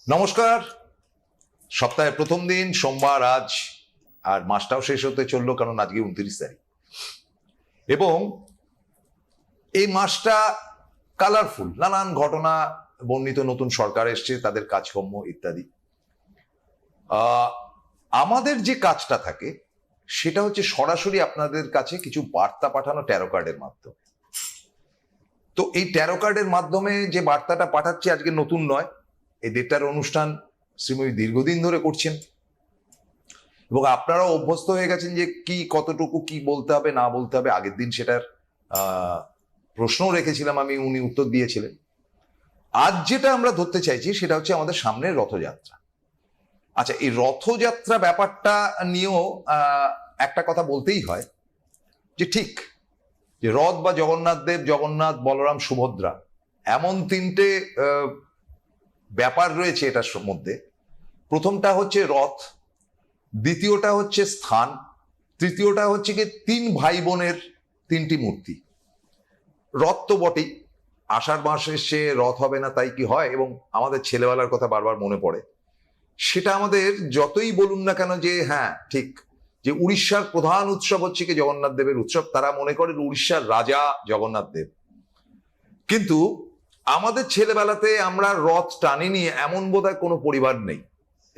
নমস্কার। সপ্তাহের প্রথম দিন সোমবার আজ, আর মাসটাও শেষ হতে চললো, কারণ আজকে 29 তারিখ এবং এই মাসটা কালারফুল, নানান ঘটনা বর্ণিত, নতুন সরকার এসছে, তাদের কাজকর্ম ইত্যাদি। আমাদের যে কাজটা থাকে সেটা হচ্ছে সরাসরি আপনাদের কাছে কিছু বার্তা পাঠানো ট্যারো কার্ডের মাধ্যমে। তো এই ট্যারো কার্ডের মাধ্যমে যে বার্তাটা পাঠাচ্ছি আজকে নতুন নয়, এই দেড়টার অনুষ্ঠান শ্রীময়ী দীর্ঘদিন ধরে করছেন এবং আপনারাও অভ্যস্ত হয়ে গেছেন যে কি কতটুকু কি বলতে হবে না বলতে হবে। আগের দিন সেটার প্রশ্নও রেখেছিলাম আমি, উনি উত্তর দিয়েছিলেন। আজ যেটা আমরা ধরতে চাইছি সেটা হচ্ছে আমাদের সামনের রথযাত্রা। আচ্ছা, এই রথযাত্রা ব্যাপারটা নিয়েও একটা কথা বলতেই হয় যে ঠিক যে রথ বা জগন্নাথ দেব, জগন্নাথ, বলরাম, সুভদ্রা, এমন তিনটে ব্যাপার রয়েছে এটার মধ্যে। প্রথমটা হচ্ছে রথ, দ্বিতীয়টা হচ্ছে স্থান, তৃতীয়টা হচ্ছে কি তিন ভাই বোনের তিনটি মূর্তি। রথ তো বটেই, আষাঢ় মাস এসে রথ হবে না তাই কি হয়? এবং আমাদের ছেলেবেলার কথা বারবার মনে পড়ে। সেটা আমাদের যতই বলুন না কেন যে হ্যাঁ ঠিক, যে উড়িষ্যার প্রধান উৎসব হচ্ছে কি জগন্নাথ দেবের উৎসব, তারা মনে করেন উড়িষ্যার রাজা জগন্নাথ দেব। কিন্তু আমাদের ছেলেবেলাতে আমরা রথ টানিনি এমন বোধহয় কোনো পরিবার নেই।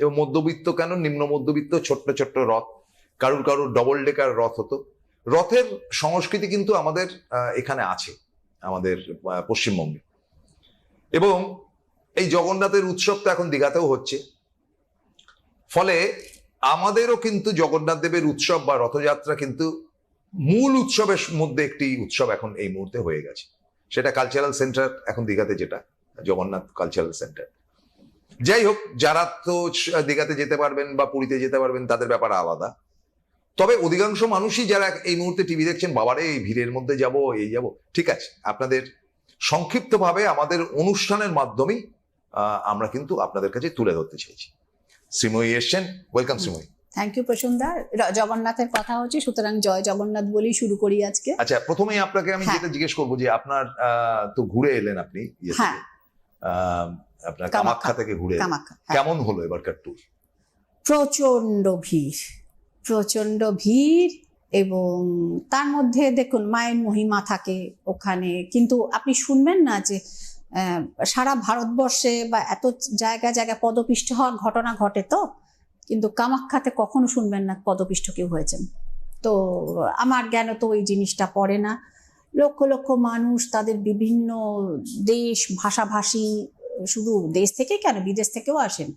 এবং মধ্যবিত্ত কেন, নিম্ন মধ্যবিত্ত ছোট্ট ছোট্ট রথ, কারুর কারুর ডবল ডেকার রথ হতো। রথের সংস্কৃতি কিন্তু আমাদের এখানে আছে, আমাদের পশ্চিমবঙ্গে। এবং এই জগন্নাথের উৎসব তো এখন দীঘাতেও হচ্ছে, ফলে আমাদেরও কিন্তু জগন্নাথ দেবের উৎসব বা রথযাত্রা কিন্তু মূল উৎসবের মধ্যে একটি উৎসব এখন এই মুহূর্তে হয়ে গেছে। সেটা কালচারাল সেন্টার এখন দীঘাতে, যেটা জগন্নাথ কালচারাল সেন্টার। যাই হোক, যারা তো দীঘাতে যেতে পারবেন বা পুরীতে যেতে পারবেন তাদের ব্যাপার আলাদা। তবে অধিকাংশ মানুষই যারা এই মুহূর্তে টিভি দেখছেন, বাবারে এই ভিড়ের মধ্যে যাব, এই যাব, ঠিক আছে, আপনাদের সংক্ষিপ্তভাবে আমাদের অনুষ্ঠানের মাধ্যমেই আমরা কিন্তু আপনাদের কাছে তুলে ধরতে চাইছি। শ্রীময়ী এসছেন, ওয়েলকাম শ্রীময়ী। থ্যাংক ইউ প্রসূনদা। জগন্নাথের কথা হচ্ছে, সুতরাং জয় জগন্নাথ বলেই শুরু করি আজকে। আচ্ছা, প্রথমেই আপনাকে আমি যেটা জিজ্ঞেস করবো যে আপনার তো ঘুরে এলেন আপনি, আপনার কামাখ্যা থেকে ঘুরে কেমন হলো এবারকার ট্যুর? প্রচন্ড ভিড় এবং তার মধ্যে দেখুন মায়ের মহিমা থাকে ওখানে, কিন্তু আপনি শুনবেন না যে সারা ভারতবর্ষে বা এত জায়গায় জায়গায় পদপিষ্ট হওয়ার ঘটনা ঘটে, তো কিন্তু কামাখ্যাতে কখনো শুনবেন না পদপিষ্ট কেউ হয়েছেন। তো আমার জ্ঞান তো ওই জিনিসটা পড়ে না। লক্ষ লক্ষ মানুষ, তাদের বিভিন্ন দেশ, ভাষাভাষী, শুধু দেশ থেকে কেন বিদেশ থেকেও আসেন।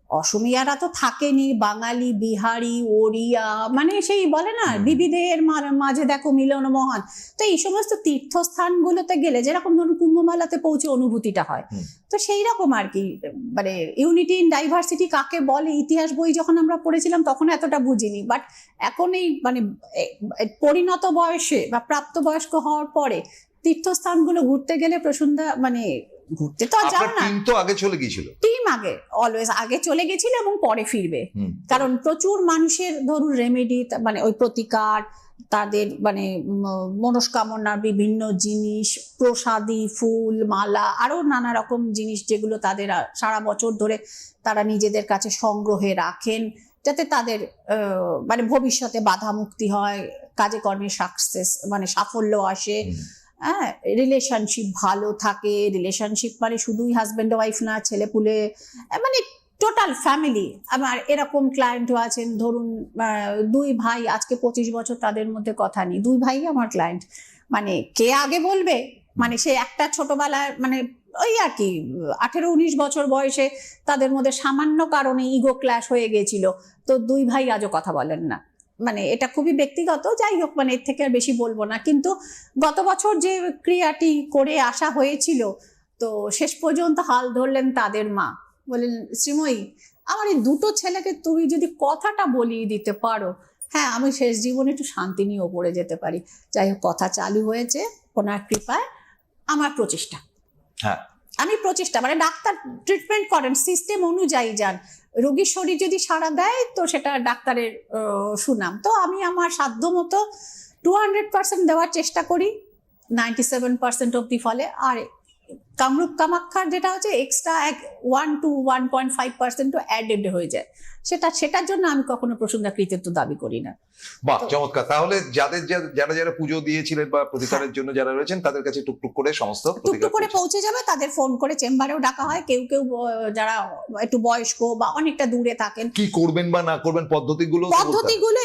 অসমিয়ারা তো থাকেনি, বাঙালি, বিহারি, ওড়িয়া, মানে সেই বলে না বিবিধের মাঝে দেখো মিলন মহান। তো এই সমস্ত তীর্থস্থানগুলোতে গেলে যেরকম ধরুন কুম্ভমেলাতে পৌঁছে অনুভূতিটা হয়, তো সেই রকম আর কি। মানে ইউনিটি ইন ডাইভার্সিটি কাকে বলে, ইতিহাস বই যখন আমরা পড়েছিলাম তখন এতটা বুঝিনি, বাট এখন এই মানে পরিণত বয়সে বা প্রাপ্তবয়স্ক হওয়ার পরে তীর্থস্থানগুলো ঘুরতে গেলে প্রসূনদা, মানে ঘুরতে তো যাও না, টিম তো আগে চলে গিয়েছিল, টিম অলওয়েজ আগে চলে গেছিল এবং পরে ফিরবে। কারণ প্রচুর মানুষের ধরুন রেমেডি, মানে ওই প্রতিকার, তাদের মানে মনস্কামনার বিভিন্ন জিনিস, প্রসাদী, ফুল, মালা, আরো নানা রকম জিনিস যেগুলো তাদের সারা বছর ধরে তারা নিজেদের কাছে সংগ্রহে রাখেন, যাতে তাদের মানে ভবিষ্যতে বাধা মুক্তি হয়, কাজে কর্মে সাকসেস মানে সাফল্য আসে, হ্যাঁ, রিলেশনশিপ ভালো থাকে। রিলেশনশিপ মানে শুধুই হাজব্যান্ড ওয়াইফ না, ছেলে পুলে, মানে টোটাল ফ্যামিলি। আমার এরকম ক্লায়েন্টও আছেন, ধরুন দুই ভাই, আজকে 25 বছর তাদের মধ্যে কথা নেই, দুই ভাই আমার ক্লায়েন্ট। মানে কে আগে বলবে, মানে সে একটা ছোটবেলায় মানে ওই আর কি 18-19 বছর বয়সে তাদের মধ্যে সামান্য কারণে ইগো ক্ল্যাশ হয়ে গেছিল, তো দুই ভাই আজও কথা বলেন না। মানে এটা খুবই ব্যক্তিগত, যাই হোক, মানে এর থেকে আর বেশি বলবো না। কিন্তু গত বছর যে ক্রিয়াটি করে আসা হয়েছিল, তো শেষ পর্যন্ত হাল ধরলেন তাদের মা, বললেন শ্রীময়ী আমার এই দুটো ছেলেকে তুমি যদি কথাটা বলিয়ে দিতে পারো, হ্যাঁ আমি শেষ জীবনে একটু শান্তি নিয়ে ওপরে যেতে পারি। যাই হোক, কথা চালু হয়েছে ওনার কৃপায়। আমার প্রচেষ্টা, হ্যাঁ আমি প্রচেষ্টা, মানে ডাক্তার ট্রিটমেন্ট করেন, সিস্টেম অনুযায়ী যান, রোগীর শরীর যদি সাড়া দেয় তো সেটা ডাক্তারের সুনাম। তো আমি আমার সাধ্য মতো 200% দেওয়ার চেষ্টা করি, 97% অব্দি ফলে। আর কামরূপ কামাখ্যার যেটা হচ্ছে এক্সট্রা 1 to 1.5% অ্যাডেড হয়ে যায়, সেটার জন্য আমি কখনো প্রসূনদা কৃতিত্ব দাবি করি না। বাহ, চমৎকার। তাহলে যারা যারা পুজো দিয়েছিলেন বা প্রতিকারের জন্য যারা রয়েছেন তাদের কাছে টুকটুক করে সমস্ত টুকটুক করে পৌঁছে যাবে, তাদের ফোন করে চেম্বারেও ডাকা হয়। কেউ কেউ যারা একটু বয়স্ক বা অনেকটা দূরে থাকেন, কি করবেন বা না করবেন পদ্ধতিগুলো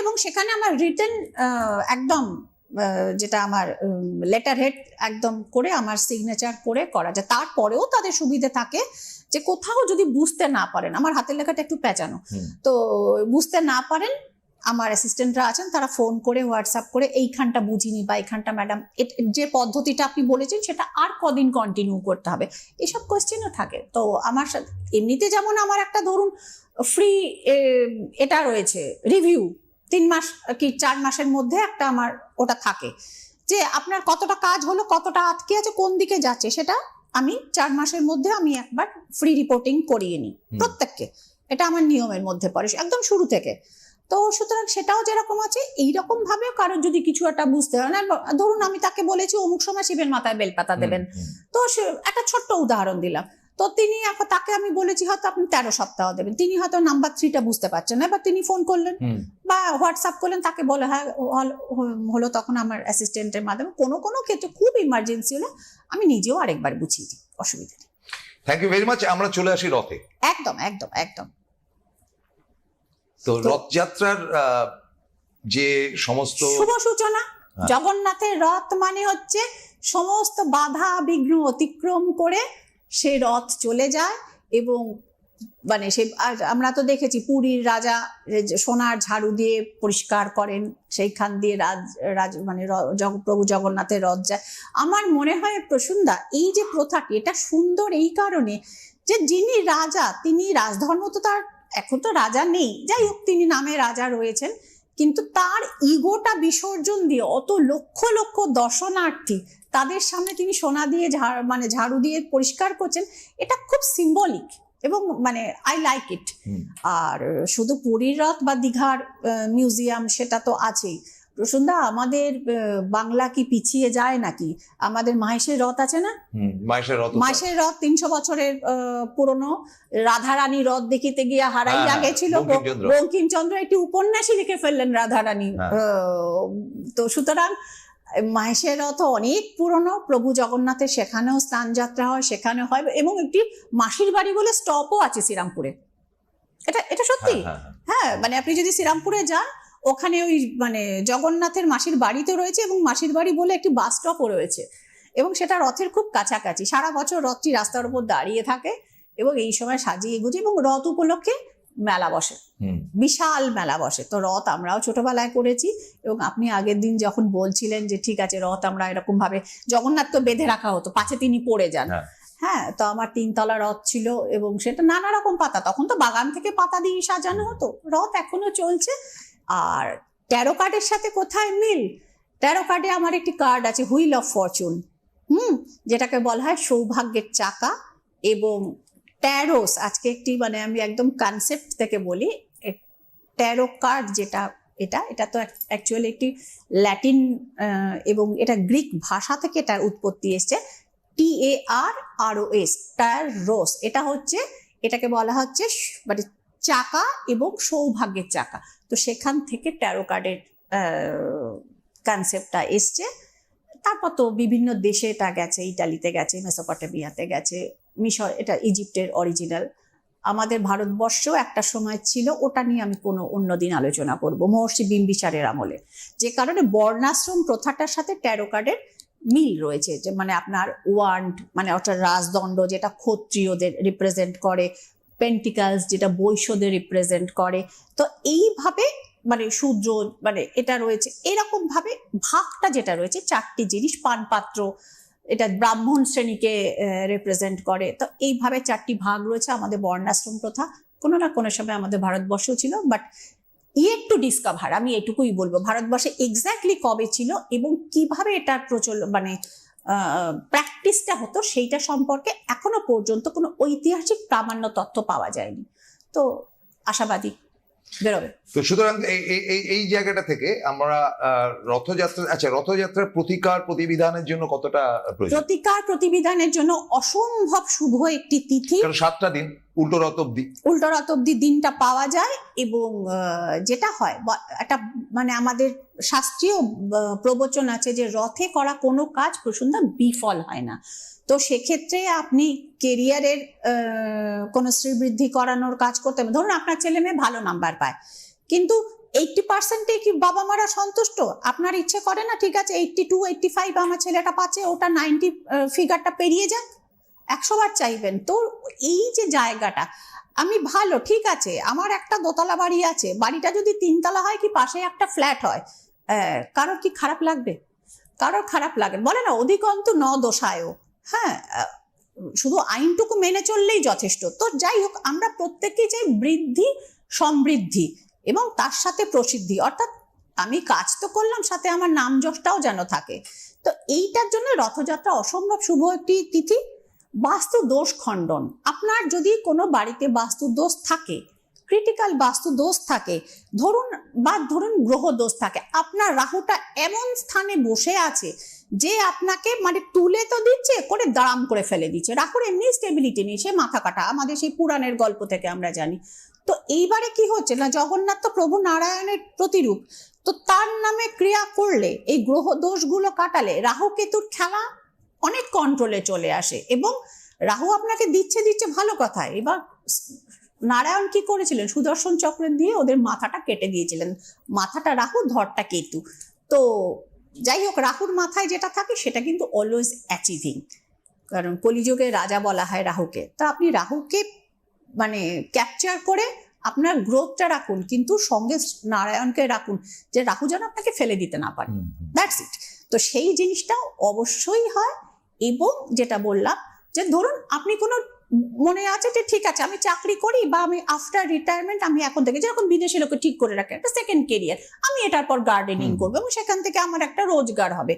এবং সেখানে আমার রিটেন একদম যেটা আমার লেটার হেড একদম করে আমার সিগনেচার করে করা যায়। তারপরেও তাদের সুবিধে থাকে যে কোথাও যদি বুঝতে না পারেন, আমার হাতের লেখাটা একটু পেঁচানো, তো বুঝতে না পারেন আমার অ্যাসিস্ট্যান্টরা আছেন, তারা ফোন করে হোয়াটসঅ্যাপ করে এইখানটা বুঝিনি বা এইখানটা ম্যাডাম যে পদ্ধতিটা আপনি বলেছেন সেটা আর কদিন কন্টিনিউ করতে হবে, এসব কোয়েশ্চেনও থাকে। তো আমার সাথে এমনিতে যেমন আমার একটা ধরুন ফ্রি এটা রয়েছে রিভিউ 3 মাস কি 4 মাসের মধ্যে একটা আমার ওটা থাকে যে আপনার কতটা কাজ হলো, কতটা আটকে আছে, কোন দিকে যাচ্ছে, সেটা আমি 4 মাসের মধ্যে আমি একবার ফ্রি রিপোর্টিং করিয়ে নিই প্রত্যেককে। এটা আমার নিয়মের মধ্যে পড়ে একদম শুরু থেকে। তো সুতরাং সেটাও যেরকম আছে এইরকম ভাবে কারণ যদি কিছু একটা বুঝতে হয় না, ধরুন আমি তাকে বলেছি অমুক সময় শিবের মাথায় বেলপাতা দেবেন, তো একটা ছোট্ট উদাহরণ দিলাম, তো তিনি তাকে আমি বলেছি হয়তো আপনি 13 সপ্তাহ দেবেন, তিনি হয়তো নাম্বার 3টা বুঝতে পারছেন না, এবার তিনি ফোন করলেন বা হোয়াটসঅ্যাপ করলেন, তাকে বলে হ্যাঁ হলো, তখন আমার অ্যাসিস্ট্যান্টের মাধ্যমে কোনো কোনো ক্ষেত্রে খুব ইমার্জেন্সি হলে আমি নিজেও আরেকবার বুঝিয়ে দিই, অসুবিধা নেই। Thank you very much. আমরা চলে আসি রথে। একদম একদম একদম। তো রথযাত্রার যে সমস্ত শুভ সূচনা, জগন্নাথের রথ মানে হচ্ছে সমস্ত বাধা বিঘ্ন অতিক্রম করে সে রথ চলে যায়। এবং মানে সে আমরা তো দেখেছি পুরীর রাজা সোনার ঝাড়ু দিয়ে পরিষ্কার করেন, সেইখান দিয়ে মানে প্রভু জগন্নাথের রথ যায়। আমার মনে হয় প্রসূনদা এই যে প্রথাটি এটা সুন্দর এই কারণে যে যিনি রাজা তিনি রাজধর্ম তো তার এখন তো রাজা নেই, যাই হোক তিনি নামে রাজা রয়েছেন, কিন্তু তার ইগোটা বিসর্জন দিয়ে অত লক্ষ লক্ষ দর্শনার্থী তাদের সামনে তিনি সোনা দিয়ে মানে ঝাড়ু দিয়ে পরিষ্কার করছেন, এটা খুব সিম্বলিক এবং মানে আই লাইক ইট। আর শুধু পুরীর রথ বা দীঘার মিউজিয়াম সেটা তো আছেই। প্রসূনদা আমাদের বাংলা কি পিছিয়ে যায় নাকি? আমাদের মাহেশের রথ আছে না, মাহেশের রথ 300 বছরের পুরনো। রাধারানী রথ দেখিতে গিয়া হারাইয়া গেছিল, বঙ্কিমচন্দ্র একটি উপন্যাসই লিখে ফেললেন রাধারানী। তো সুতরাং মাহেশের রথ অনেক পুরনো, প্রভু জগন্নাথের সেখানেও স্নান যাত্রা হয়, সেখানে হয়, এবং একটি মাসির বাড়ি বলে স্টপও আছে শ্রীরামপুরে। এটা সত্যি। হ্যাঁ মানে আপনি যদি শ্রীরামপুরে যান ওখানে ওই মানে জগন্নাথের মাসির বাড়িতে রয়েছে এবং মাসির বাড়ি বলে একটি বাস স্টপও রয়েছে, এবং সেটা রথের খুব কাছাকাছি। সারা বছর রথটি রাস্তার উপর দাঁড়িয়ে থাকে এবং এই সময় সাজিয়ে গুজিয়ে, এবং রথ উপলক্ষে মেলা বসে, বিশাল মেলা বসে। তো রথ আমরাও ছোটবেলায় করেছি, এবং আপনি আগের দিন যখন বলছিলেন যে ঠিক আছে রথ আমরা এরকম ভাবে জগন্নাথকে বেঁধে রাখা হতো পাছে তিনি পড়ে যান, হ্যাঁ, তো আমার 3 তলা রথ ছিল এবং সেটা নানা রকম পাতা, তখন তো বাগান থেকে পাতা দিয়ে সাজানো হতো। রথ এখনো চলছে। আর 13 কার্ডের সাথে কোথায় মিল? 13 কার্ডে আমার একটি কার্ড আছে হুইল অফ ফরচুন, যেটাকে বলা হয় সৌভাগ্যের চাকা। এবং ট্যারোস আজকে একটি মানে আমি একদম কনসেপ্ট থেকে বলি, ট্যারো কার্ড যেটা এটা তো অ্যাকচুয়ালি একটি ল্যাটিন এবং এটা গ্রিক ভাষা থেকে এটার উৎপত্তি এসছে, TARROS, ট্যারোস। এটা হচ্ছে এটাকে বলা হচ্ছে মানে চাকা এবং সৌভাগ্যের চাকা। তো সেখান থেকে ট্যারো কার্ডের কনসেপ্টটা এসছে। তারপর তো বিভিন্ন দেশে এটা গেছে, ইটালিতে গেছে, মেসোপটেমিয়াতে গেছে, মিশর, এটা ইজিপ্টের অরিজিনাল। আমাদের ভারতবর্ষেও একটা সময় ছিল, ওটা নিয়ে আমি কোনো অন্যদিন আলোচনা করব, মহর্ষি বিম্বিসারের আমলে, যে কারণে বর্ণাশ্রম প্রথাটার সাথে ট্যারো কার্ডের মিল রয়েছে। যে মানে আপনার ওয়ান্ড মানে অর্থাৎ রাজদণ্ড যেটা ক্ষত্রিয়দের রিপ্রেজেন্ট করে, পেন্টিকালস যেটা বৈশ্যদের রিপ্রেজেন্ট করে। তো এইভাবে মানে শূদ্র মানে এটা রয়েছে, এরকম ভাবে ভাগটা যেটা রয়েছে 4টি জিনিস, পানপাত্র এটা ব্রাহ্মণ শ্রেণীকে রিপ্রেজেন্ট করে। তো এইভাবে 4টি ভাগ রয়েছে আমাদের বর্ণাশ্রম প্রথা। কোনো না কোনো সময় আমাদের ভারতবর্ষও ছিল, বাট টু ডিসকভার, আমি এটুকুই বলবো ভারতবর্ষে এক্স্যাক্টলি কবে ছিল এবং কিভাবে এটার মানে প্র্যাকটিসটা হতো সেইটা সম্পর্কে এখনো পর্যন্ত কোনো ঐতিহাসিক প্রামাণ্য তথ্য পাওয়া যায়নি। তো আশাবাদী বেরোবে। তো সুতরাং এই জায়গাটা থেকে আমরা রথযাত্রার প্রতিকার প্রতিবিধানের জন্য কতটা প্রয়োজন? প্রতিকার প্রতিবিধানের জন্য অসম্ভব শুভ একটি তিথি, কারণ 7টা দিন উল্টো রথ অব্দি দিনটা পাওয়া যায়। এবং যেটা হয় একটা মানে আমাদের শাস্ত্রীয় প্রবচন আছে যে রথে করা কোনো কাজ প্রসন্ধ্যা বিফল হয় না। তো সেক্ষেত্রে আপনি কেরিয়ারের কোনো শ্রীবৃদ্ধি করানোর কাজ করতে হবে। ধরুন আপনার ছেলে মেয়ে ভালো নাম্বার পায়, কিন্তু 80% কি বাবা মারা সন্তুষ্ট? আপনার ইচ্ছে করে না ঠিক আছে 82 85 আমার ছেলেটা পাচ্ছে, ওটা 90 ফিগারটা পেরিয়ে যাক? 100 বার চাইবেন। তো এই যে জায়গাটা, আমি ভালো ঠিক আছে, আমার একটা দোতলা বাড়ি আছে, বাড়িটা যদি 3 তলা হয় কি পাশে একটা ফ্ল্যাট হয়, কারোর কি খারাপ লাগবে? কারোর খারাপ লাগে? বলে না অধিকন্তু ন দোষায়ও। হ্যাঁ, শুধু আইনটুকু মেনে চললেই যথেষ্ট। তো যাই হোক, আমরা প্রত্যেকেই চাই বৃদ্ধি, সমৃদ্ধি এবং তার সাথে প্রসিদ্ধি, অর্থাৎ আমি কাজ তো করলাম, সাথে আমার নাম যশটাও যেন থাকে। তো এইটার জন্য রথযাত্রা অসম্ভব শুভ একটি তিথি। বাস্তু দোষ খণ্ডন, আপনার যদি কোনো বাড়িতে বাস্তু দোষ থাকে, ক্রিটিক্যাল বাস্তু দোষ থাকে, ধরুন গ্রহ দোষ থাকে, আপনার রাহুটা এমন স্থানে বসে আছে যে আপনাকে মানে তুলে তো দিচ্ছে, করে দাঁড়াম করে ফেলে দিচ্ছে। রাহুর এমনি স্টেবিলিটি নেই, সে মাথা কাটা, আমাদের সেই পুরাণের গল্প থেকে আমরা জানি। তো এইবারে কি হচ্ছে না, জগন্নাথ তো প্রভু নারায়ণের প্রতিরূপ, তো তার নামে ক্রিয়া করলে, এই গ্রহ দোষগুলো কাটালে রাহু কেতুর খেলা অনেক কন্ট্রোলে চলে আসে। এবং রাহু আপনাকে দিচ্ছে ভালো কথা। এবার নারায়ণ কি করেছিলেন, সুদর্শন চক্র দিয়ে ওদের মাথাটা কেটে দিয়েছিলেন। মাথাটা রাহু, ধরটা কেতু। তো যাই হোক, রাহুর মাথায় যেটা থাকে সেটা কিন্তু অলওয়েজ অ্যাচিভিং, কারণ কলিযুগে রাজা বলা হয় রাহুকে। তা আপনি রাহুকে মানে ক্যাপচার করে আপনার গ্রোথটা রাখুন, কিন্তু সঙ্গে নারায়ণকে রাখুন, যে রাহু যেন আপনাকে ফেলে দিতে না পারে। That's it. তো সেই জিনিসটা অবশ্যই হয়। এবং যেটা বললাম যে ধরুন আপনি কোনো মনে আছে যে ঠিক আছে আমি চাকরি করি, বা আমি আফটার রিটায়ারমেন্ট আমি এখন থেকে, যেরকম বিদেশি লোকে ঠিক করে রাখে একটা সেকেন্ড কেরিয়ার, আমি এটার পর গার্ডেনিং করবো এবং সেখান থেকে আমার একটা রোজগার হবে।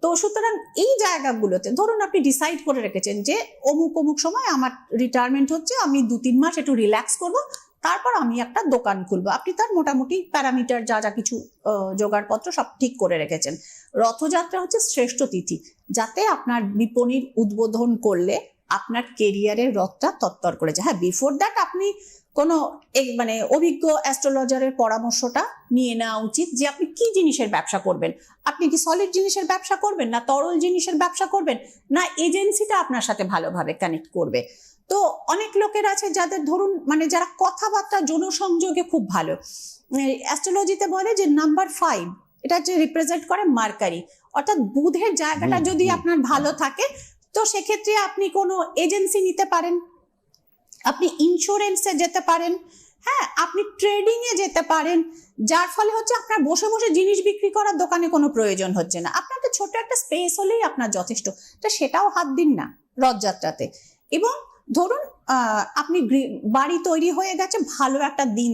তো সুতরাং এই জায়গাগুলোতে ধরুন আপনি ডিসাইড করে রেখেছেন যে অমুক সময় আমার রিটায়ারমেন্ট হচ্ছে, আমি 2-3 মাস একটু রিল্যাক্স করব, তারপর আমি একটা দোকান খুলবো। আপনি তার মোটামুটি প্যারামিটার যা কিছু জোগাড়পত্র সব ঠিক করে রেখেছেন। রথযাত্রা হচ্ছে শ্রেষ্ঠ তিথি, যাতে আপনার বিপণীর উদ্বোধন করলে আপনার কেরিয়ারের রথটা তত্তর করে যায়। হ্যাঁ, বিফোর দ্যাট আপনি কোনো মানে অভিজ্ঞ অ্যাস্ট্রোলজারের পরামর্শটা নিয়ে নেওয়া উচিত, যে আপনি কি জিনিসের ব্যবসা করবেন। আপনি কি সলিড জিনিসের ব্যবসা করবেন, না তরল জিনিসের ব্যবসা করবেন, না এজেন্সিটা আপনার সাথে ভালোভাবে কানেক্ট করবে। তো অনেক লোকের আছে যাদের ধরুন মানে যারা কথাবার্তা জনসংযোগে খুব ভালো, অ্যাস্ট্রোলজিতে বলে যে নাম্বার 5 এটা যে রিপ্রেজেন্ট করে মার্কারি, অর্থাৎ বুধের জায়গাটা যদি আপনার ভালো থাকে, তো সেক্ষেত্রে আপনি কোনো এজেন্সি নিতে পারেন, আপনি ইন্স্যুরেন্সে যেতে পারেন, হ্যাঁ আপনি ট্রেডিং এ যেতে পারেন, যার ফলে হচ্ছে আপনার বসে বসে জিনিস বিক্রি করার দোকানে কোনো প্রয়োজন হচ্ছে না। আপনার তো ছোট একটা স্পেস হলেই আপনার যথেষ্ট। তো সেটাও হাত দিন না রথযাত্রাতে। এবং ধরুন আপনি বাড়ি তৈরি হয়ে গেছে, ভালো একটা দিন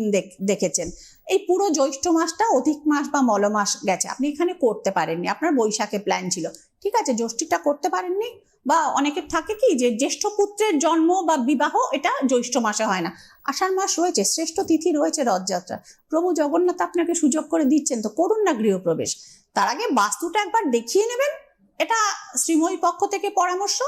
দেখেছেন, এই পুরো জ্যৈষ্ঠ মাসটা অধিক মাস বা মল মাস গেছে, আপনি এখানে করতে পারেননি, আপনার বৈশাখে প্ল্যান ছিল, ঠিক আছে জ্যৈষ্ঠটা করতে পারেননি, বা অনেকের থাকে কি যে জ্যেষ্ঠ পুত্রের জন্ম বা বিবাহ এটা জ্যৈষ্ঠ মাসে হয় না, আষাঢ় মাস রয়েছে, শ্রেষ্ঠ তিথি রয়েছে রথযাত্রা, প্রভু জগন্নাথ আপনাকে সুযোগ করে দিচ্ছেন, তো করুন না গৃহপ্রবেশ। তার আগে বাস্তুটা একবার দেখিয়ে নেবেন, এটা শ্রীময়ী পক্ষ থেকে পরামর্শ।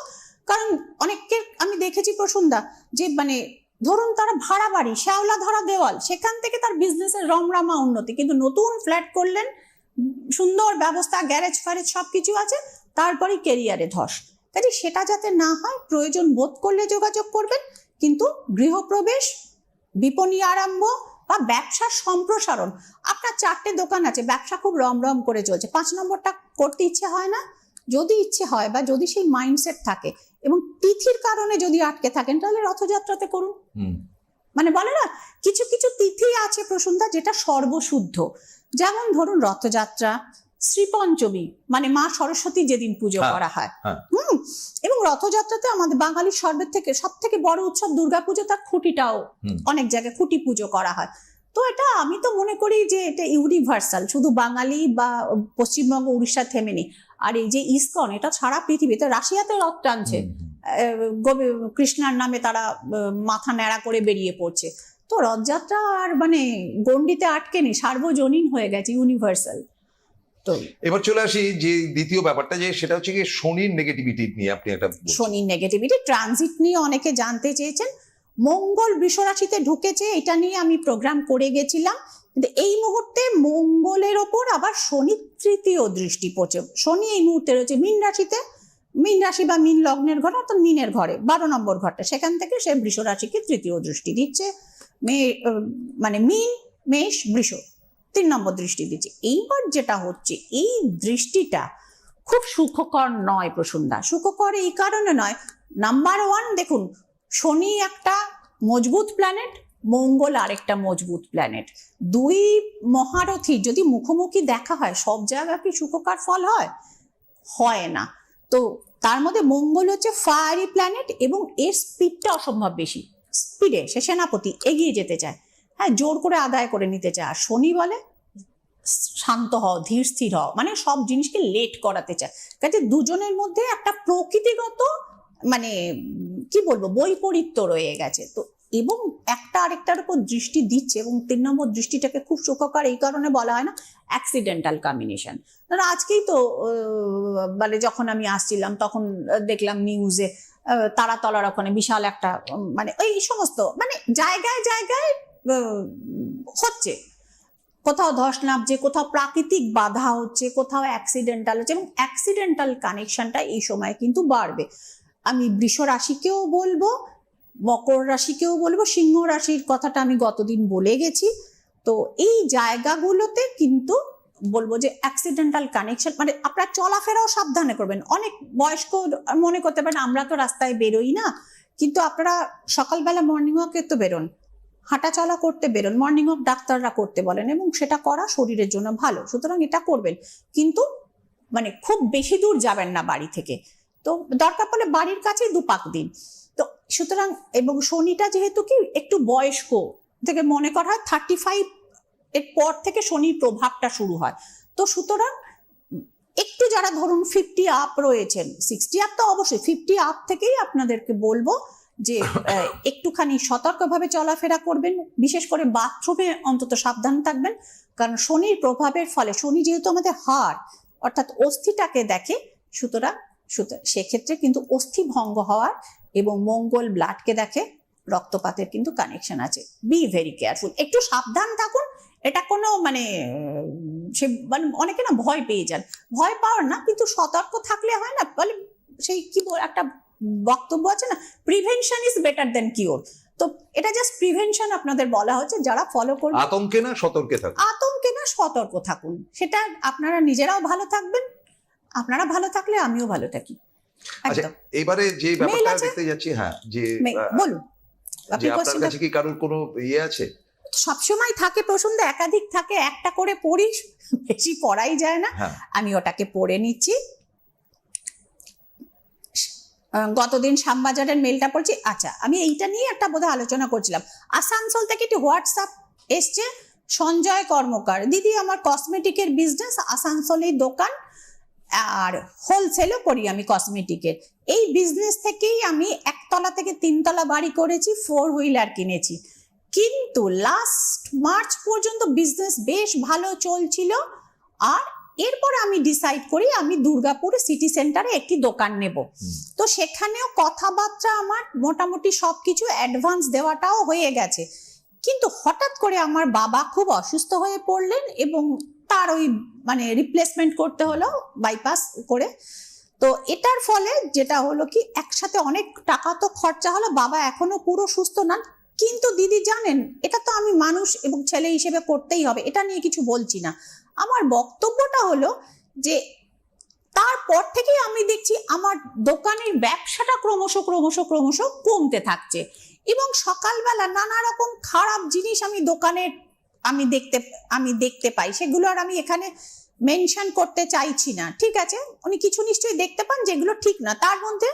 কারণ অনেককে আমি দেখেছি প্রসুন্দা, যে মানে ধরুন তারা ভাড়া বাড়ি, শ্যাওলা ধরা দেওয়াল, সেখান থেকে তার বিজনেসের রমরমা উন্নতি, কিন্তু নতুন ফ্ল্যাট করলেন, সুন্দর ব্যবস্থা, গ্যারেজ ফ্যারেজ সবকিছু আছে, তারপরে কেরিয়ারে ধস। কাজে সেটা যাতে না হয়, প্রয়োজন বোধ করলে যোগাযোগ করবেন, কিন্তু গৃহপ্রবেশ, বিপণী আরম্ভ বা ব্যবসার সম্প্রসারণ, আপনার 4টে দোকান আছে, ব্যবসা খুব রমরম করে চলছে, 5 নম্বরটা করতে ইচ্ছে হয় না, যদি ইচ্ছে হয় বা যদি সেই মাইন্ডসেট থাকে এবং তিথির কারণে যদি আটকে থাকেন, তাহলে রথযাত্রাতে করুন। মানে বলে না কিছু কিছু তিথি আছে প্রসুন্দা যেটা সর্বশুদ্ধ, যেমন ধরুন রথযাত্রা, শ্রীপঞ্চমী মানে মা সরস্বতী যেদিন পুজো করা হয়, এবং রথযাত্রাতে আমাদের বাঙালির সব থেকে বড় উৎসব দুর্গাপুজো, তার খুঁটিটাও অনেক জায়গায় খুঁটি পুজো করা হয়। তো এটা আমি তো মনে করি যে এটা ইউনিভার্সাল, শুধু বাঙালি বা পশ্চিমবঙ্গ উড়িষ্যা থেমে নেই। আর এই যে ইসকন, এটা সারা পৃথিবীতে, রাশিয়াতে রথ টানছে, কৃষ্ণার নামে তারা মাথা ন্যাড়া করে বেরিয়ে পড়ছে। তো তো রথযাত্রা আর মানে গণ্ডিতে আটকে নেই, সার্বজনীন হয়ে গেছে, ইউনিভার্সাল। তো এবার চলে আসি যে দ্বিতীয় ব্যাপারটা, যে সেটা হচ্ছে কি শনির নেগেটিভিটি নিয়ে আপনি একটা বলছেন। শনির নেগেটিভিটি, ট্রানজিট নিয়ে অনেকে জানতে চেয়েছেন। মঙ্গল বৃষ রাশিতে ঢুকেছে, এটা নিয়ে আমি প্রোগ্রাম করে গেছিলাম। কিন্তু এই মুহূর্তে মঙ্গলের ওপর আবার শনি তৃতীয় দৃষ্টি পড়ছে। শনি এই মুহূর্তে রয়েছে মীন রাশিতে, মীন রাশি বা মীন লগ্নের ঘরে, অর্থাৎ মীনের ঘরে 12 নম্বর ঘরটা, সেখান থেকে সে বৃষ রাশিকে তৃতীয় দৃষ্টি দিচ্ছে। মানে মীন, মেষ, বৃষ 3 নম্বর দৃষ্টি দিচ্ছে। এইবার যেটা হচ্ছে, এই দৃষ্টিটা খুব সুখকর নয় প্রসূনদা। সুখকর এই কারণে নয়, নাম্বার 1 দেখুন, শনি একটা মজবুত প্ল্যানেট, মঙ্গল আরেকটা মজবুত প্ল্যানেট। দুই মহারথী যদি মুখোমুখি দেখা হয়, সব জায়গায় কি সুখকর ফল হয়? হয় না। তো তার মধ্যে মঙ্গল হচ্ছে ফায়ারি প্ল্যানেট এবং এর স্পিডটা অসম্ভব বেশি। স্পিডে সে সেনাপতি, এগিয়ে যেতে চায়, হ্যাঁ, জোর করে আদায় করে নিতে চায়। আর শনি বলে শান্ত হও, ধীর স্থির হও, মানে সব জিনিসকে লেট করাতে চায়। কাজে দুজনের মধ্যে একটা প্রকৃতিগত মানে কি বলবো বৈপরীত্য রয়ে গেছে। তো এবং একটা আরেকটার উপর দৃষ্টি দিচ্ছে, এবং 3 নম্বর দৃষ্টিটাকে খুব সুখকর এই কারণে বলা হয় না, অ্যাক্সিডেন্টাল কম্বিনেশন। ধরো আজকেই তো মানে যখন আমি আসছিলাম তখন দেখলাম নিউজে তারাতলার ওখানে বিশাল একটা মানে এই সমস্ত মানে জায়গায় জায়গায় হচ্ছে, কোথাও ধস নামছে, কোথাও প্রাকৃতিক বাধা হচ্ছে, কোথাও অ্যাক্সিডেন্টাল হচ্ছে, এবং অ্যাক্সিডেন্টাল কানেকশনটা এই সময় কিন্তু বাড়বে। আমি বৃষ রাশিকেও বলবো, মকর রাশিকেও বলবো, সিংহ রাশির কথাটা আমি গতদিন বলে গেছি। তো এই জায়গাগুলোতে কিন্তু বলবো যে অ্যাক্সিডেন্টাল কানেকশন, মানে আপনারা চলাফেরাও সাবধানে করবেন। অনেক বয়স্ক মনে করতে পারেন আমরা তো রাস্তায় বেরোই না, কিন্তু আপনারা সকালবেলা মর্নিং ওয়াকে তো বেরোন, হাঁটা চলা করতে বেরোন, মর্নিং ওয়াক ডাক্তাররা করতে বলেন এবং সেটা করা শরীরের জন্য ভালো, সুতরাং এটা করবেন। কিন্তু মানে খুব বেশি দূর যাবেন না বাড়ি থেকে, তো দরকার পড়লে বাড়ির কাছেই 2 পাক দিন। তো সুতরাং, এবং শনিটা যেহেতু কি একটু বয়স্ক থেকে মনে করা হয় 35 এর পর থেকে শনির প্রভাবটা শুরু হয়। তো সুতরাং একটু যারা ধরুন 50 আপ রয়েছেন, 60 আপ তো অবশ্যই, 50 আপ থেকেই আপনাদেরকে বলবো যে একটুখানি সতর্কভাবে চলাফেরা করবেন, বিশেষ করে বাথরুমে অন্তত সাবধান থাকবেন। কারণ শনির প্রভাবের ফলে, শনি যেহেতু আমাদের হাড় অর্থাৎ অস্থিটাকে দেখে, সুতরাং সেক্ষেত্রে কিন্তু অস্থি ভঙ্গ হওয়ার, এবং মঙ্গল ব্লাডকে দেখে, রক্তপাতের কিন্তু কানেকশন আছে। বি ভেরি কেয়ারফুল, একটু সাবধান থাকুন। এটা কোনো মানে সে মানে অনেকে না ভয় পেয়ে যান, ভয় পাওয়ার না, কিন্তু সতর্ক থাকলে হয় না, বলে সেই কি একটা বক্তব্য আছে না, prevention is better then cure. তো এটা জাস্ট প্রিভেনশন আপনাদের বলা হচ্ছে, যারা ফলো করবেন। আতঙ্কে না সতর্কে থাকুন, আতঙ্কে না সতর্ক থাকুন, সেটা আপনারা নিজেরাও ভালো থাকবেন, আপনারা ভালো থাকলে আমিও ভালো থাকি। আচ্ছা, এবারে যে ব্যাপারটা দেখতে যাচ্ছি, হ্যাঁ, যে বলুন, যে আপনার কাছে কি কারোর কোনো ইয়ে আছে? সবসময় থাকে প্রসন্ন, একাধিক থাকে, একটা করে পড়ি, বেশি পড়াই যায় না, আমি ওটাকে পড়ে নিচ্ছি। গতদিন শ্যামবাজারের মেলটা পড়ছি। আচ্ছা, আমি এইটা নিয়ে একটা বোধহয় আলোচনা করছিলাম। আসানসোল থেকে একটি হোয়াটসঅ্যাপ এসছে, সঞ্জয় কর্মকার, দিদি আমার কসমেটিকের বিজনেস, আসানসোলের দোকান, আর হোলসেলও করি আমি কসমেটিকের। এই বিজনেস থেকেই আমি 1 তলা থেকে 3 তলা বাড়ি করেছি, 4 হুইলার কিনেছি, কিন্তু লাস্ট মার্চ পর্যন্ত বিজনেস বেশ ভালো চলছিল। আর এরপর আমি ডিসাইড করি আমি দুর্গাপুর সিটি সেন্টারে একটি দোকান নেব। তো সেখানেও কথাবার্তা আমার মোটামুটি সবকিছু অ্যাডভান্স দেওয়াটাও হয়ে গেছে, কিন্তু হঠাৎ করে আমার বাবা খুব অসুস্থ হয়ে পড়লেন এবং তার ওই মানে রিপ্লেসমেন্ট করতে হলো বাইপাস করে। তো এটার ফলে যেটা হলো কি, একসাথে অনেক টাকা তো খরচা হলো, বাবা এখনো পুরো সুস্থ না। কিন্তু দিদি জানেন, এটা তো আমি মানুষ এবং ছেলে হিসেবে করতেই হবে, এটা নিয়ে কিছু বলছি না। আমার বক্তব্যটা হলো যে তারপর থেকেই আমি দেখছি আমার দোকানের ব্যবসাটা ক্রমশ ক্রমশ ক্রমশ কমতে থাকছে, এবং সকালবেলা নানা রকম খারাপ জিনিস আমি দোকানে আমি দেখতে পাই, সেগুলো আর আমি এখানে মেনশন করতে চাইছি না, ঠিক আছে? উনি কিছু নিশ্চয়ই দেখতে পান যেগুলো ঠিক না, তার মধ্যে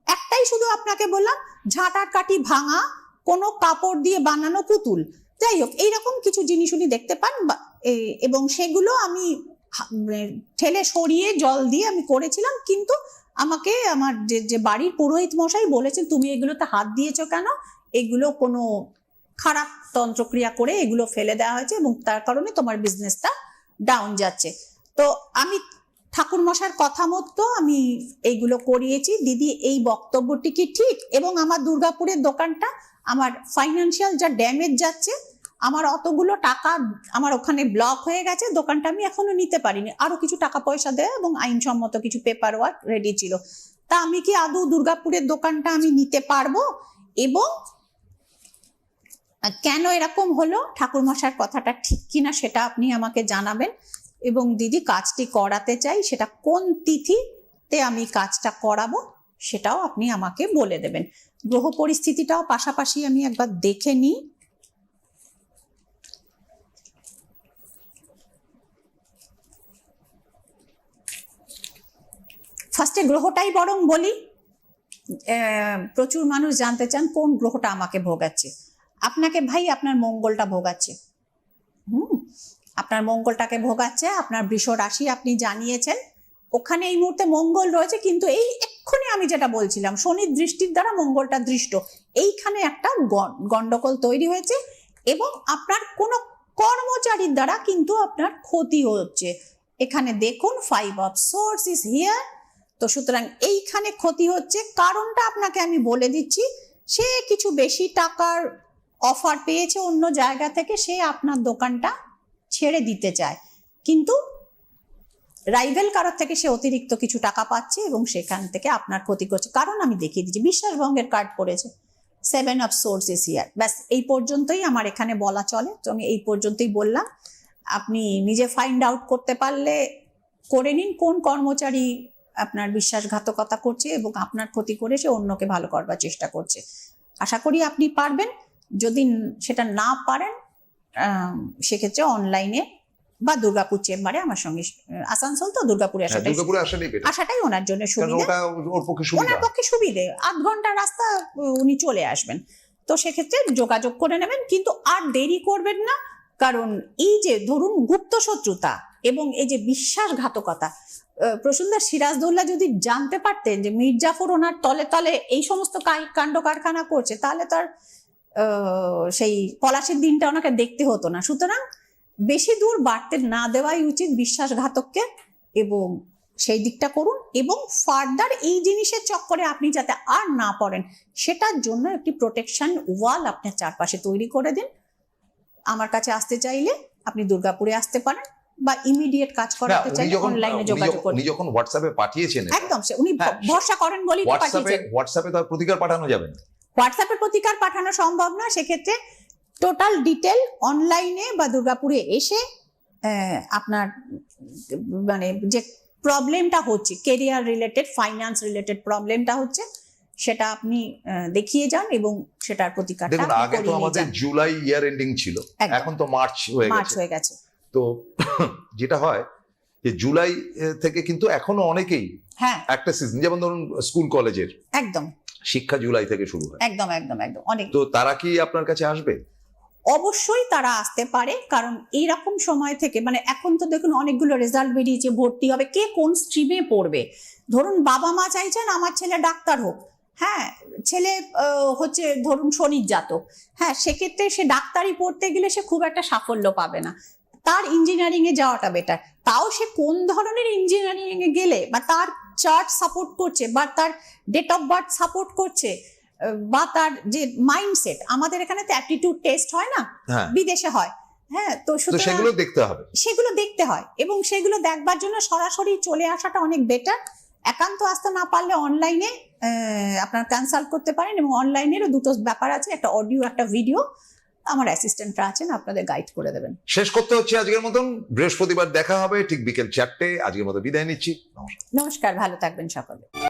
একটাই শুধু আপনাকে বললাম, ঝাঁটার কাঠি ভাঙা, কোনো কাপড় দিয়ে বানানো পুতুল, যাই হোক এইরকম কিছু জিনিস উনি দেখতে পান, এবং সেগুলো আমি ঠেলে সরিয়ে জল দিয়ে আমি করেছিলাম। কিন্তু আমাকে আমার যে বাড়ির পুরোহিত মশাই বলেছেন, তুমি এগুলোতে হাত দিয়েছো কেন, এগুলো কোনো খারাপ তন্ত্রক্রিয়া করে এগুলো ফেলে দেওয়া হয়েছে এবং তার কারণে তোমার বিজনেসটা ডাউন যাচ্ছে। তো আমি ঠাকুরমশাইয়ের কথা মতো আমি এইগুলো করিয়েছি। দিদি, এই বক্তব্যটি কি ঠিক? এবং আমার দুর্গাপুরের দোকানটা, আমার ফাইন্যান্সিয়াল যা ড্যামেজ যাচ্ছে, আমার অতগুলো টাকা আমার ওখানে ব্লক হয়ে গেছে, দোকানটা আমি এখনো নিতে পারিনি, আরো কিছু টাকা পয়সা দেয় এবং আইনসম্মত কিছু পেপার ওয়ার্ক রেডি ছিল। তা আমি কি আদৌ দুর্গাপুরের দোকানটা আমি নিতে পারবো? এবং কেন এরকম হলো, ঠাকুরমশাইয়ের কথাটা ঠিক কিনা সেটা আপনি আমাকে জানাবেন। এবং দিদি, কাজটি করাতে চাই, সেটা কোন তিথিতে আমি কাজটা করাবো সেটাও আপনি আমাকে বলে দেবেন। গ্রহ পরিস্থিতিটাও পাশাপাশি আমি একবার দেখে নিই। ফার্স্টে গ্রহটাই বরং বলি। প্রচুর মানুষ জানতে চান কোন গ্রহটা আমাকে ভোগাচ্ছে। আপনাকে ভাই আপনার মঙ্গলটা ভোগাচ্ছে। আপনার মঙ্গলটাকে ভোগাচ্ছে। আপনার বৃষ রাশি আপনি জানিয়েছেন, ওখানে এই মুহূর্তে মঙ্গল রয়েছে, কিন্তু এই এক্ষুনি আমি যেটা বলছিলাম, শনির দৃষ্টির দ্বারা মঙ্গলটা দৃষ্ট, এইখানে একটা গন্ডগোল তৈরি হয়েছে এবং আপনার কোনো কর্মচারীর দ্বারা কিন্তু আপনার ক্ষতি হচ্ছে। এখানে দেখুন 5 of Swords is here। তো সুতরাং এইখানে ক্ষতি হচ্ছে, কারণটা আপনাকে আমি বলে দিচ্ছি। সে কিছু বেশি টাকার অফার পেয়েছে অন্য জায়গা থেকে, সে আপনার দোকানটা ছেড়ে দিতে চায়, কিন্তু রাইভেল কারোর থেকে সে অতিরিক্ত কিছু টাকা পাচ্ছে এবং সেখান থেকে আপনার ক্ষতি করছে। কারণ আমি দেখিয়ে দিচ্ছি, বিশ্বাসভঙ্গের কার্ড পড়েছে, 7 of Swords is here। ব্যাস এই পর্যন্তই আমার এখানে বলা চলে। তো আমি এই পর্যন্তই বললাম। আপনি নিজে ফাইন্ড আউট করতে পারলে করে নিন কোন কর্মচারী আপনার বিশ্বাসঘাতকতা করছে এবং আপনার ক্ষতি করে সে অন্যকে ভালো করবার চেষ্টা করছে। আশা করি আপনি পারবেন। যদি সেটা না পারেন সেক্ষেত্রে অনলাইনে বা দুর্গাপুর চেম্বারে আমার সঙ্গে, আসানসোল তো দুর্গাপুরে আসাটাই ওনার জন্য সুবিধা, ওনার পক্ষে সুবিধে। 8 ঘন্টা রাস্তা উনি চলে আসবেন। তো সেক্ষেত্রে যোগাযোগ করে নেবেন, কিন্তু আর দেরি করবেন না। কারণ এই যে ধরুন গুপ্ত শত্রুতা এবং এই যে বিশ্বাসঘাতকতা, প্রসূনদা সিরাজদৌল্লা যদি জানতে পারতেন যে মীর জাফর ওনার তলে তলে এই সমস্ত কাণ্ড কারখানা করছে, তাহলে তার সেই পলাশির দিনটা ওনাকে দেখতে হতো না। সুতরাং বেশি দূর বাড়তে না দেওয়াই উচিত বিশ্বাসঘাতককে, এবং সেই দিকটা করুন। এবং ফার্দার এই জিনিসের চক্করে আপনি যাতে আর না পড়েন, সেটার জন্য একটি প্রোটেকশন ওয়াল আপনার চারপাশে তৈরি করে দিন। আমার কাছে আসতে চাইলে আপনি দুর্গাপুরে আসতে পারেন, বা ইমিডিয়েট কাজ করাতে চাইলে অনলাইনে যোগাযোগ করুন। উনি যখন হোয়াটসঅ্যাপে পাঠিয়েছেন, একদম উনি ভরসা করেন বলেই পাঠিয়েছেন। হোয়াটসঅ্যাপে তো প্রতিকার পাঠানো যাবে না, হোয়াটসঅ্যাপে প্রতিকার পাঠানো সম্ভব না। সেক্ষেত্রে টোটাল ডিটেল অনলাইনে বা দুর্গাপুরে এসে আপনার মানে যে প্রবলেমটা হচ্ছে, কেরিয়ার রিলেটেড, ফাইন্যান্স রিলেটেড প্রবলেমটা হচ্ছে, সেটা আপনি দেখিয়ে যান এবং সেটার প্রতিকারটা দেখুন। আগে তো আমাদের জুলাই ইয়ার এন্ডিং ছিল, এখন তো মার্চ হয়ে গেছে। তো যেটা হয় যে জুলাই থেকে কিন্তু এখনো অনেকেই একটা সিজন, যেমন ধরুন স্কুল কলেজের একদম শিক্ষা জুলাই থেকে শুরু হয়, একদম একদম একদম অনেক। তো তারা কি আপনার কাছে আসবে? অবশ্যই তারা আসতে পারে, কারণ এইরকম সময় থেকে, মানে এখন তো দেখুন অনেকগুলো রেজাল্ট বেরিয়েছে, ভর্তি হবে, কে কোন স্ট্রিমে পড়বে। ধরুন বাবা মা চাইছেন আমার ছেলে ডাক্তার হোক, হ্যাঁ, ছেলে হচ্ছে ধরুন শনির জাতক, হ্যাঁ, সেক্ষেত্রে সে ডাক্তারি পড়তে গেলে সে খুব একটা সাফল্য পাবে না, তার ইঞ্জিনিয়ারিং এ যাওয়াটা বেটার। তাও সে কোন ধরনের ইঞ্জিনিয়ারিং এ গেলে, বা তার চার্ট সাপোর্ট করছে, বা তার ডেট অফ বার্থ সাপোর্ট করছে, বা তার যে মাইন্ডসেট, আমাদের এখানে তো অ্যাপটিটিউড টেস্ট হয় না, বিদেশে হয়, হ্যাঁ, তো সেগুলো দেখতে হবে, সেগুলো দেখতে হয়, এবং সেগুলো দেখবার জন্য সরাসরি চলে আসাটা অনেক বেটার। একান্ত আসতে না পারলে অনলাইনে আপনারা কনসাল্ট করতে পারেন, এবং অনলাইনেরও দুটো ব্যাপার আছে, একটা অডিও, একটা ভিডিও। আমার অ্যাসিস্ট্যান্টরা আছেন, আপনাদের গাইড করে দেবেন। শেষ করতে হচ্ছে আজকের মতন। বৃহস্পতিবার দেখা হবে ঠিক বিকেল 4টে। আজকের মতো বিদায় নিচ্ছি। নমস্কার, ভালো থাকবেন সকলে।